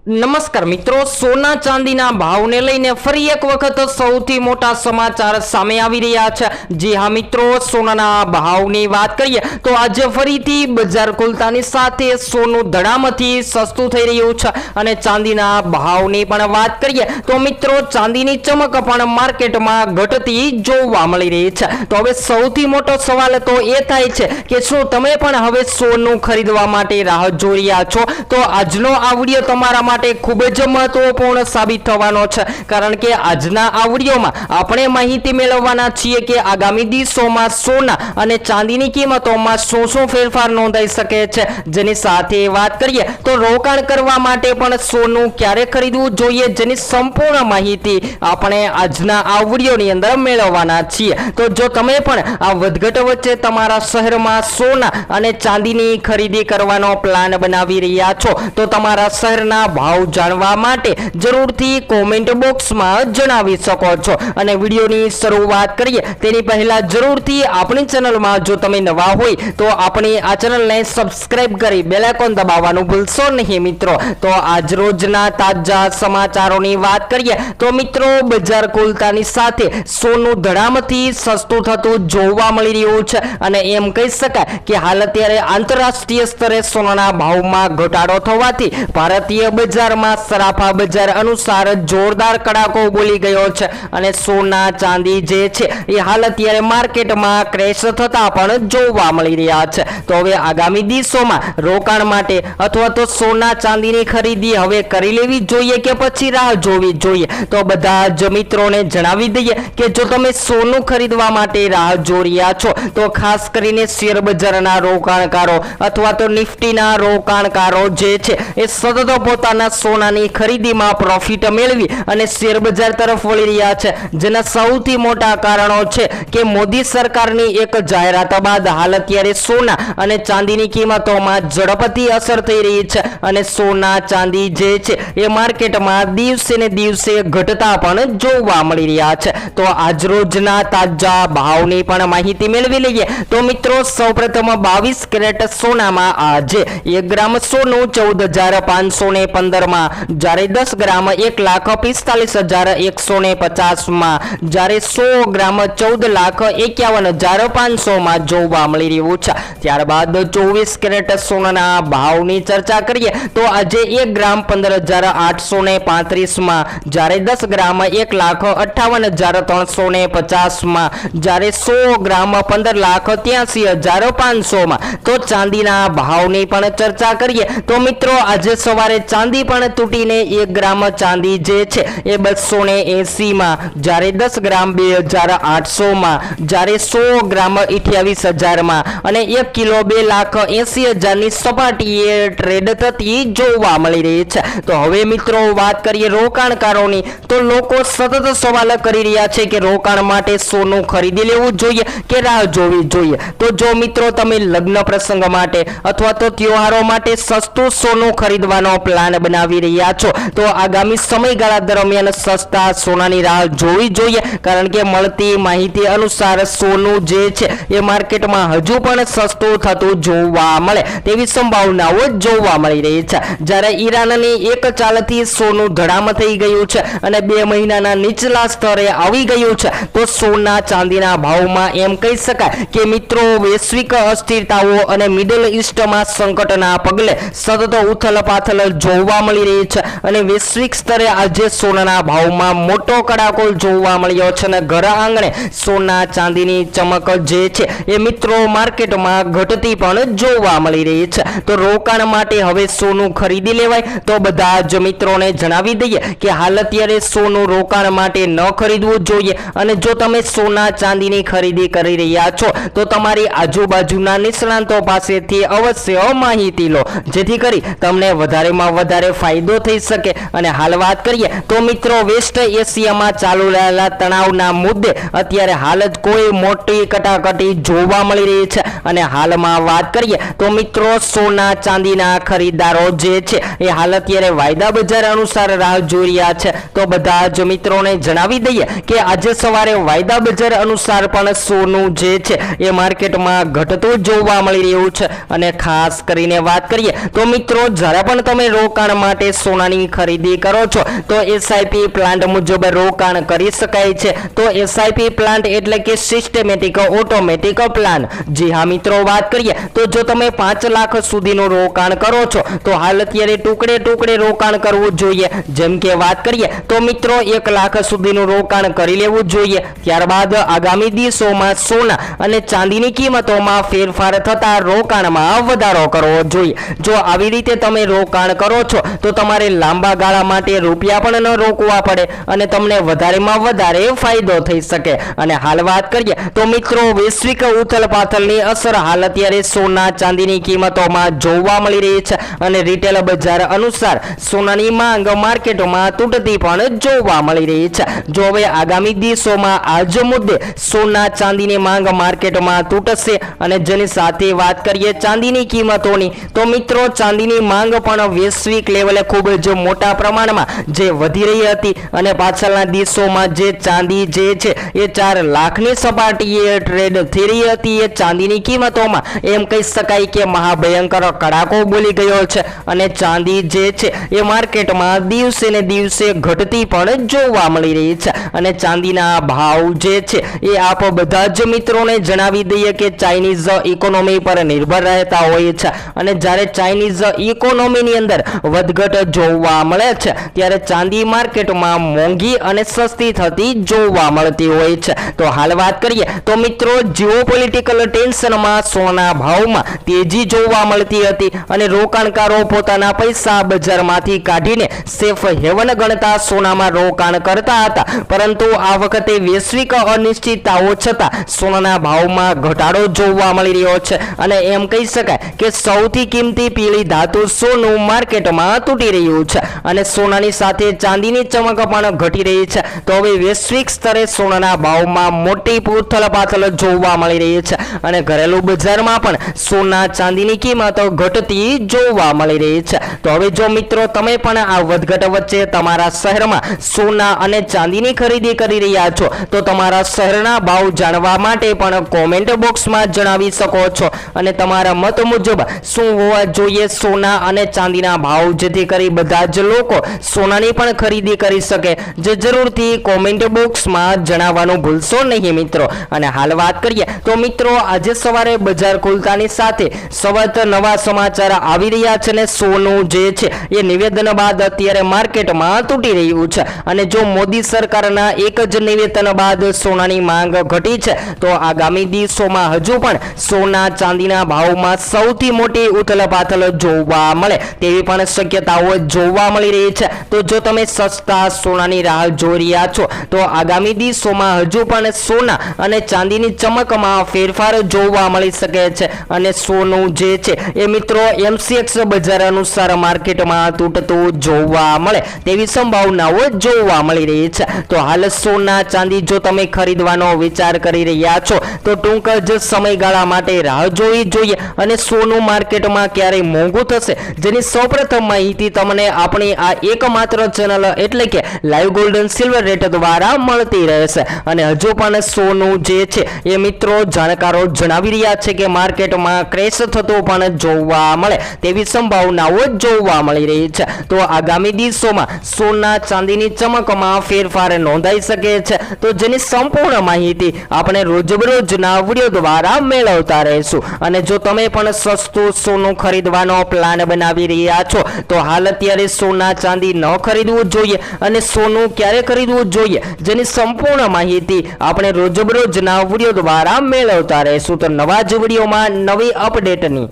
નમસ્કાર મિત્રો, સોના ચાંદીના ભાવને લઈને ફરી એક વખત સૌથી મોટા સમાચાર સામે આવી રહ્યા છે। જી હા મિત્રો, સોનાના ભાવની વાત કરીએ તો આજે ફરીથી બજાર ખુલતાની સાથે સોનું ધડામથી સસ્તું થઈ રહ્યું છે અને ચાંદીના ભાવની પણ વાત કરીએ તો મિત્રો ચાંદીની ચમક પણ માર્કેટમાં ઘટતી જોવા મળી રહી છે। તો હવે સૌથી મોટો સવાલ તો એ થાય છે કે શું તમે પણ હવે સોનું ખરીદવા માટે રાહ જોઈ રહ્યા છો? તો આજનો આ વિડીયો તમારા માટે ખૂબ જ મહત્વપૂર્ણ સાબિત થવાનો છે, કારણ કે આજના આ વિડીયોમાં આપણે માહિતી મેળવવાના છીએ કે આગામી દિવસોમાં સોના અને ચાંદીની કિંમતોમાં શું શું ફેરફાર નોંધાઈ શકે છે। જેની સાથે વાત કરીએ તો રોકાણ કરવા માટે પણ સોનું ક્યારે ખરીદવું જોઈએ, જેની સંપૂર્ણ માહિતી આપણે આજના આ વિડીયોની અંદર મેળવવાના છીએ। તો જો તમે પણ આ વધઘટ વચ્ચે તમારા શહેરમાં સોના અને ચાંદીની ખરીદી કરવાનો પ્લાન બનાવી રહ્યા છો તો તમારા શહેરના ભાવ જાણવા માટે જરૂરથી કોમેન્ટ બોક્સમાં જણાવી શકો છો। અને વિડીયોની શરૂઆત કરીએ તેની પહેલા જરૂરથી આપણી ચેનલમાં જો તમે નવા હોય તો આપણી આ ચેનલને સબસ્ક્રાઇબ કરી બેલ આઇકોન દબાવવાનું ભૂલશો નહીં મિત્રો। તો આજ રોજના તાજા સમાચારોની વાત કરીએ તો મિત્રો બજાર ખુલતાની સાથે સોનું ધડામથી સસ્તું થતું જોવા મળી રહ્યું છે અને એમ કહી શકાય કે હાલ અત્યારે આંતરરાષ્ટ્રીય સ્તરે સોનાના ભાવમાં ઘટાડો થવાથી ભારતીય બજારમાં સરાફા બજાર અનુસાર જોરદાર કડાકો બોલી ગયો છે અને સોના ચાંદી જે છે એ હાલ અત્યારે માર્કેટમાં ક્રેશ થતા પણ જોવા મળી રહ્યા છે। તો હવે આગામી દિવસોમાં રોકાણ માટે અથવા તો સોના ચાંદીની ખરીદી હવે કરી લેવી જોઈએ કે પછી રાહ જોવી જોઈએ? તો બધા જ મિત્રોને જણાવી દઈએ કે જો તમે સોનું ખરીદવા માટે રાહ જોઈ રહ્યા છો તો ખાસ કરીને શેર બજારના રોકાણકારો અથવા તો નિફ્ટીના રોકાણકારો જે છે એ સતત પોતાના સોનાની ખરીદીમાં પ્રોફિટ મેળવી અને શેર બજાર તરફ વળી રહ્યા છે, જેના સૌથી મોટા કારણો છે કે મોદી સરકારની એક જાહેરાત બાદ હાલ અત્યારે સોના અને ચાંદીની કિંમતોમાં ઝડપથી અસર થઈ રહી છે અને સોના ચાંદી જે છે એ માર્કેટમાં દિવસે ને દિવસે ઘટતા પણ જોવા મળી રહ્યા છે। તો આજ રોજના તાજા ભાવની પણ માહિતી મેળવી લઈએ તો મિત્રો સૌપ્રથમ 22 કેરેટ સોનામાં આજે 1 ગ્રામ સોનું 14,515 માં, જ્યારે 10 ગ્રામ 1,45,150 માં, જ્યારે 100 ગ્રામ 14,51,500 માં જોવા મળી રહ્યું છે। ત્યારબાદ 24 કેરેટ સોનાના ભાવની ચર્ચા કરીએ તો આજે 1 ગ્રામ 15,835 માં, જ્યારે 10 ગ્રામ 1,58,350 માં, જ્યારે 100 ગ્રામ 15,83,500 માં। તો ચાંદીના ભાવની પણ ચર્ચા કરીએ તો મિત્રો આજે સવારે ચાંદી પણ તૂટીને 1 ગ્રામ ચાંદી જે છે એ 280 માં, જ્યારે 10 ગ્રામ 2,800 માં, જ્યારે 100 ગ્રામ 28,000 માં અને 1 કિલો 2,80,000 ની સપાટીએ ટ્રેડ થતી જોવા મળી રહી છે। તો હવે મિત્રો વાત કરીએ રોકાણકારોની તો લોકો સતત સવાલ કરી રહ્યા છે કે રોકાણ માટે સોનું ખરીદી લેવું જોઈએ કે રાહ જોવી જોઈએ? તો જો મિત્રો તમે લગ્ન પ્રસંગ માટે અથવા તો તહેવારો માટે સસ્તું સોનું ખરીદવાનો પ્લાન બનાવી રહ્યા છો તો આગામી સમયગાળા દરમિયાન સસ્તા સોનાની રાહ જોવી જોઈએ, કારણ કે મળતી માહિતી અનુસાર સોનું જે છે એ માર્કેટમાં હજુ પણ સસ્તું થતું જોવા મળે તેવી સંભાવનાઓ જોવા મળી રહી છે। જ્યારે ઈરાનની એક ચાલથી સોનું ધડામ થઈ ગયું છે અને 2 મહિનાના નીચલા સ્તરે આવી ગયું છે તો સોના ચાંદીના ભાવમાં એમ કહી શકાય કે મિત્રો વૈશ્વિક અસ્થિરતાઓ અને મિડલ ઈસ્ટમાં સંકટના પગલે સતત ઉથલપાથલ જોવા મળી રહી છે અને વૈશ્વિક સ્તરે આજે સોનાના ભાવમાં મોટો કડાકો જોવા મળ્યો છે અને ઘર આંગણે સોના ચાંદીની ચમક જે છે એ મિત્રો માર્કેટમાં ઘટતી પણ જોવા મળી રહી છે। તો રોકાણ માટે હવે સોનું ખરીદી લેવાય? તો બધા જ મિત્રોને જણાવી દઈએ કે હાલ અત્યારે સોનું રોકાણ માટે ન ખરીદવું જોઈએ અને જો તમે સોના ચાંદીની ખરીદી કરી રહ્યા છો તો તમારી આજુબાજુના નિષ્ણાંતો પાસેથી અવશ્ય માહિતી લો, જેથી કરી તમને વધારેમાં વધારે ફાયદો થઈ શકે। અને હાલ વાત કરીએ તો મિત્રો વેસ્ટ એશિયામાં ચાલુ રહેલા તણાવના મુદ્દે અત્યારે હાલ જ કોઈ મોટી કટાકટી જોવા મળી રહી છે અને હાલમાં વાત કરીએ તો મિત્રો સોના ચાંદીના ખરીદદારો જે છે એ હાલ અત્યારે વાયદા બજાર અનુસાર રાહ જોઈ રહ્યા છે। તો બધા જ મિત્રોને જણાવી દઈએ કે આજે સવારે વાયદા બજાર અનુસાર પણ સોનું જે છે એ માર્કેટમાં ઘટતું જોવા મળી રહ્યું છે અને ખાસ કરીને વાત કરીએ તો મિત્રો જ્યારે પણ તમે રોકાણ રોકાણ માટે સોનાની ખરીદી કરો છો તો એસઆઈપી પ્લાન્ટ મુજબ રોકાણ કરી શકાય છે। તો એસઆઈપી પ્લાન્ટ એટલે કે સિસ્ટમેટિક ઓટોમેટિક પ્લાન। જી હા મિત્રો, વાત કરીએ તો જો તમે 5 લાખ સુધીનું રોકાણ કરો છો તો હાલ અત્યારે ટુકડે રોકાણ કરવું જોઈએ। જેમ કે વાત કરીએ તો મિત્રો 1 લાખ સુધીનું રોકાણ કરી લેવું જોઈએ। ત્યારબાદ આગામી દિવસોમાં સોના અને ચાંદીની કિંમતોમાં ફેરફાર થતા રોકાણમાં વધારો કરવો જોઈએ। જો આવી રીતે તમે રોકાણ કરો છો તો તમારે લાંબા ગાળા માટે રૂપિયા પણ ન રોકવા પડે અને તમને વધારેમાં વધારે ફાયદો થઈ શકે। અને હાલ વાત કરીએ તો મિત્રો વૈશ્વિક ઉથલપાથલની અસર હાલ અત્યારે સોના ચાંદીની કિંમતોમાં જોવા મળી રહી છે અને રિટેલ બજાર અનુસાર સોનાની માંગ માર્કેટમાં તૂટતી પણ જોવા મળી રહી છે। જો હવે આગામી દિવસોમાં આજ મુદ્દે સોના ચાંદીની માંગ માર્કેટમાં તૂટશે અને જેની સાથે વાત કરીએ ચાંદીની કિંમતોની તો મિત્રો ચાંદીની માંગ પણ વૈશ્વિક લેવલે ખૂબ જ મોટા પ્રમાણમાં જે વધી રહી હતી અને પાછળના દિવસોમાં જે ચાંદી જે છે એ 4 લાખની સપાટીએ ટ્રેડ થઈ રહી હતી એ ચાંદીની કિંમતોમાં એમ કહી શકાય કે મહાભયંકર કડાકો બોલી ગયો છે અને ચાંદી જે છે એ માર્કેટમાં દિવસે ને દિવસે ઘટતી પણ જોવા મળી રહી છે। અને ચાંદીના ભાવ જે છે એ આપ બધા જ મિત્રોને જણાવી દઈએ કે ચાઇનીઝ ઇકોનોમી પર નિર્ભર રહેતા હોય છે અને જ્યારે ચાઇનીઝ ઇકોનોમીની અંદર વધઘટ જોવા મળે છે ત્યારે ચાંદી માર્કેટમાં મોંઘી અને સસ્તી થતી જોવા મળતી હોય છે। તો હાલ વાત કરીએ તો મિત્રો જીઓપોલિટિકલ ટેન્શનમાં સોના ભાવમાં તેજી જોવા મળતી હતી અને રોકાણકારો પોતાના પૈસા બજારમાંથી કાઢીને સેફ હેવન ગણતા સોનામાં રોકાણ કરતા હતા, પરંતુ આ વખતે વૈશ્વિક અનિશ્ચિતતાઓ છતાં સોનાના ભાવમાં ઘટાડો જોવા મળી રહ્યો છે અને એમ કહી શકાય કે સૌથી કિંમતી પીળી ધાતુ સોનું માર્કેટમાં તૂટી રહ્યું છે અને સોનાની સાથે ચાંદીની ચમક પણ ઘટી રહી છે। તો હવે વૈશ્વિક સ્તરે સોનાના ભાવમાં મોટી ઉથલપાથલ જોવા મળી રહી છે અને ઘરેલું બજારમાં પણ સોના ચાંદીની કિંમતો ઘટતી જોવા મળી રહી છે। તો હવે જો મિત્રો તમે પણ આ વધઘટ વચ્ચે તમારા શહેરમાં સોના અને ચાંદીની ખરીદી કરી રહ્યા છો તો તમારા શહેરના ભાવ જાણવા માટે પણ કોમેન્ટ બોક્સમાં જણાવી શકો છો અને તમારા મત મુજબ શું હોવા જોઈએ સોના અને ચાંદીના ભાવ, જેથી કરી બધા જ લોકો સોનાની પણ ખરીદી કરી શકે। જે જરૂરથી કોમેન્ટ બોક્સમાં જણાવવાનું ભૂલશો નહીં મિત્રો। અને હાલ વાત કરીએ તો મિત્રો આજે સવારે બજાર ખુલતાની સાથે સતત નવા સમાચાર આવી રહ્યા છે ને સોનું જે છે એ નિવેદન બાદ અત્યારે માર્કેટમાં તૂટી રહ્યું છે અને જો મોદી સરકારના એક જ નિવેદન બાદ સોનાની માંગ ઘટી છે તો આગામી દિવસોમાં હજુ પણ સોના ચાંદીના ભાવમાં સૌથી મોટી ઉથલપાથલ જોવા મળે તેવી પણ શક્યતાઓ જોવા મળી રહી છે। તો જો તમે સસ્તા સોનાની રાહ જોઈ રહ્યા છો તો આગામી દિવસોમાં હજુ પણ સોના અને ચાંદીની ચમકમાં ફેરફાર જોવા મળી શકે છે અને સોનું જે છે એ મિત્રો MCX બજાર અનુસાર માર્કેટમાં તૂટતું જોવા મળે તેવી સંભાવનાઓ જોવા મળી રહી છે। તો હાલ સોના ચાંદી જો તમે ખરીદવાનો વિચાર કરી રહ્યા છો તો ટૂંક જ સમયગાળા માટે રાહ જોવી જોઈએ અને સોનું માર્કેટમાં ક્યારે મોંઘું થશે જેની સૌપ્રથમ માહિતી તમને આપણી આ એકમાત્ર ચેનલ એટલે કે live gold and silver rate દ્વારા મળતી રહેશે। અને હજુ પણ સોનું જે છે એ મિત્રો જાણકારો જણાવી રહ્યા છે કે માર્કેટમાં ક્રેશ થતો પણ જોવા મળે તેવી સંભાવનાઓ જોવા મળી રહી છે। તો આગામી દિવસોમાં સોના ચાંદીની ચમકમાં ફેરફાર નોંધાઈ શકે છે તો જેની સંપૂર્ણ માહિતી આપણે રોજબરોજના વિડીયો દ્વારા મેળવતા રહીશું। અને જો તમે પણ સસ્તું સોનું ખરીદવાનો પ્લાન બનાવી રહ્યા છો તો હાલ અત્યારે સોના ચાંદી ન ખરીદવું જોઈએ અને સોનું ક્યારે ખરીદવું જોઈએ જેની સંપૂર્ણ માહિતી આપણે રોજબરોજના વિડીયો દ્વારા મેળવતા રહીશું। તો નવા જ વિડીયોમાં નવી અપડેટની